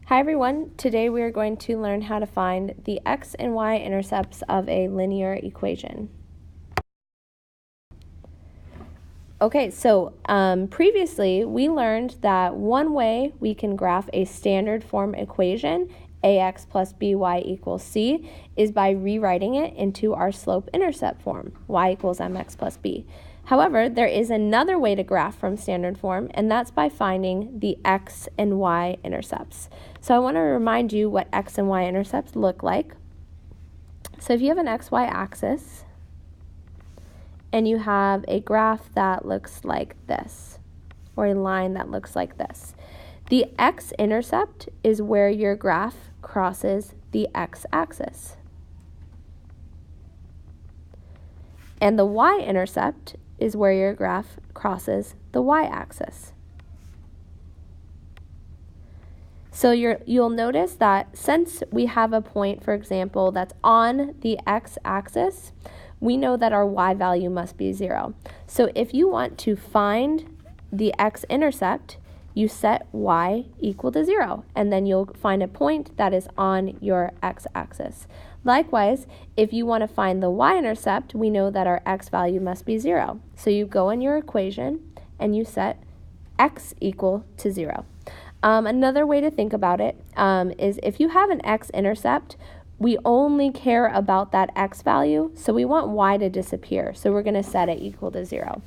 Hi everyone, today we are going to learn how to find the x and y intercepts of a linear equation. Okay, so previously we learned that one way we can graph a standard form equation, ax plus by equals c, is by rewriting it into our slope-intercept form, y equals mx plus b. However, there is another way to graph from standard form, and that's by finding the x and y intercepts. So I want to remind you what x and y intercepts look like. So if you have an xy axis, and you have a graph that looks like this, or a line that looks like this, the x-intercept is where your graph crosses the x-axis. And the y-intercept is where your graph crosses the y-axis. So you'll notice that since we have a point, for example, that's on the x-axis, we know that our y value must be 0. So if you want to find the x-intercept, you set y equal to 0, and then you'll find a point that is on your x-axis. Likewise, if you want to find the y-intercept, we know that our x value must be 0. So you go in your equation and you set x equal to 0. Another way to think about it is if you have an x-intercept, we only care about that x value, so we want y to disappear, so we're going to set it equal to 0.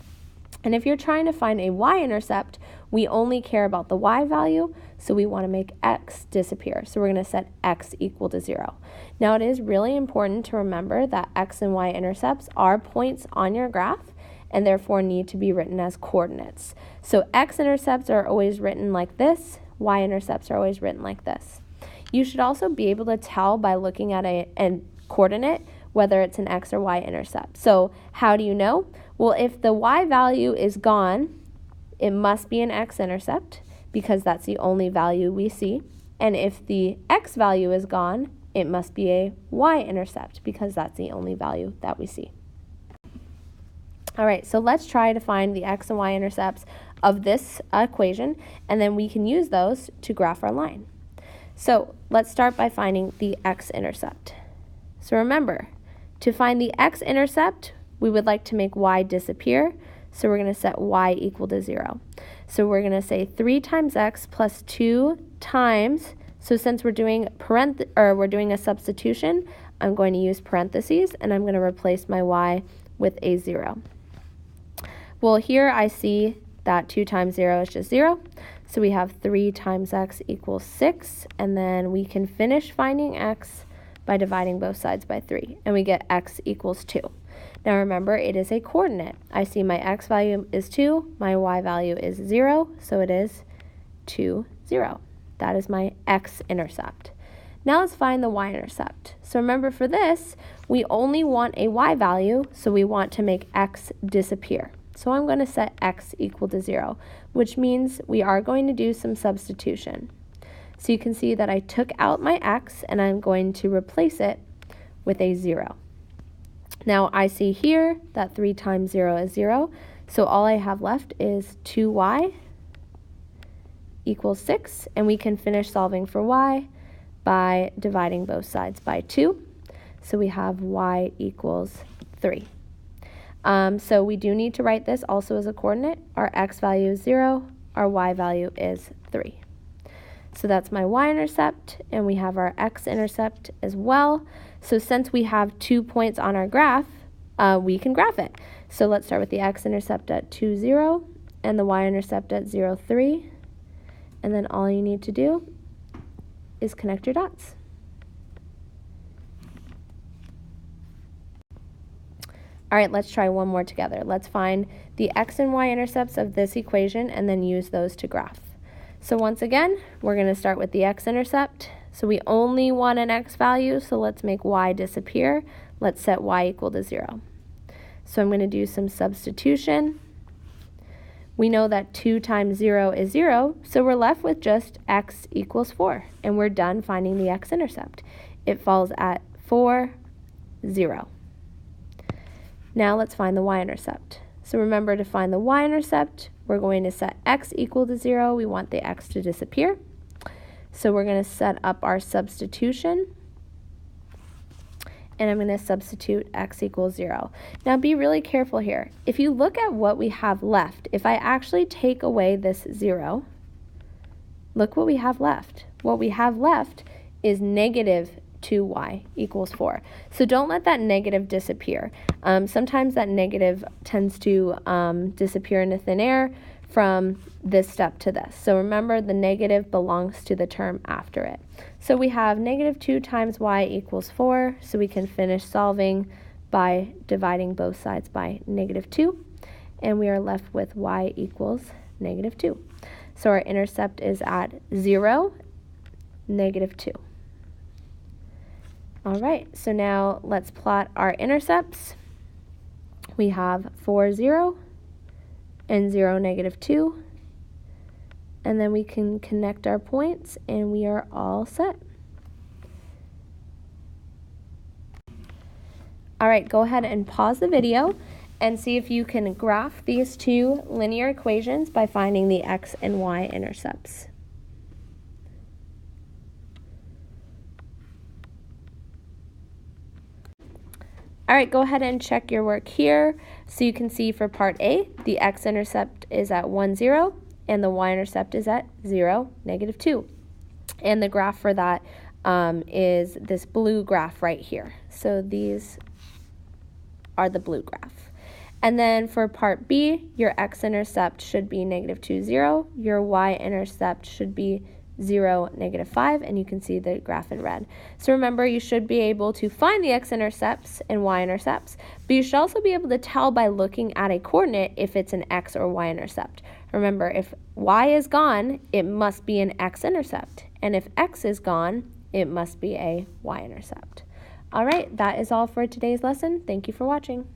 And if you're trying to find a y-intercept, we only care about the y value, so we want to make x disappear, so we're going to set x equal to 0. Now it is really important to remember that x and y intercepts are points on your graph, and therefore need to be written as coordinates. So x-intercepts are always written like this, y-intercepts are always written like this. You should also be able to tell by looking at a coordinate whether it's an x or y-intercept. So how do you know? Well, if the y value is gone, it must be an x-intercept because that's the only value we see. And if the x value is gone, it must be a y-intercept because that's the only value that we see. All right, so let's try to find the x and y intercepts of this equation, and then we can use those to graph our line. So let's start by finding the x-intercept. So remember, to find the x-intercept, we would like to make y disappear, so we're going to set y equal to 0. So we're going to say 3 times x plus 2 times, so since we're doing a substitution, I'm going to use parentheses, and I'm going to replace my y with a 0. Well, here I see that 2 times 0 is just 0. So we have 3 times x equals 6. And then we can finish finding x by dividing both sides by 3. And we get x equals 2. Now remember, it is a coordinate. I see my x value is 2. My y value is 0. So it is 2, 0. That is my x-intercept. Now let's find the y-intercept. So remember, for this, we only want a y value, so we want to make x disappear. So I'm going to set x equal to 0, which means we are going to do some substitution. So you can see that I took out my x, and I'm going to replace it with a 0. Now I see here that 3 times 0 is 0, so all I have left is 2y equals 6, and we can finish solving for y by dividing both sides by 2. So we have y equals 3. So we do need to write this also as a coordinate. Our x value is 0, our y value is 3. So that's my y-intercept, and we have our x-intercept as well. So since we have 2 points on our graph, we can graph it. So let's start with the x-intercept at 2, 0, and the y-intercept at 0, 3. And then all you need to do is connect your dots. All right, let's try one more together. Let's find the x and y intercepts of this equation and then use those to graph. So once again, we're going to start with the x-intercept. So we only want an x value, so let's make y disappear. Let's set y equal to 0. So I'm going to do some substitution. We know that 2 times 0 is 0, so we're left with just x equals 4, and we're done finding the x-intercept. It falls at 4, 0. Now let's find the y-intercept. So remember, to find the y-intercept, we're going to set x equal to 0. We want the x to disappear. So we're going to set up our substitution. And I'm going to substitute x equals 0. Now be really careful here. If you look at what we have left, if I actually take away this 0, look what we have left. What we have left is negative 2y equals 4. So don't let that negative disappear. Sometimes that negative tends to disappear into thin air from this step to this. So remember, the negative belongs to the term after it. So we have negative 2 times y equals 4, so we can finish solving by dividing both sides by negative 2, and we are left with y equals negative 2. So our intercept is at 0, negative 2. All right, so now let's plot our intercepts. We have 4, 0, and 0, negative 2. And then we can connect our points, and we are all set. All right, go ahead and pause the video and see if you can graph these two linear equations by finding the x and y intercepts. All right, go ahead and check your work here. So you can see for part A, the x-intercept is at 1, 0, and the y-intercept is at 0, negative 2. And the graph for that is this blue graph right here. So these are the blue graph. And then for part B, your x-intercept should be negative 2, 0. Your y-intercept should be 0, negative 5, and you can see the graph in red. So remember, you should be able to find the x-intercepts and y-intercepts, but you should also be able to tell by looking at a coordinate if it's an x or y-intercept. Remember, if y is gone, it must be an x-intercept, and if x is gone, it must be a y-intercept. All right, that is all for today's lesson. Thank you for watching.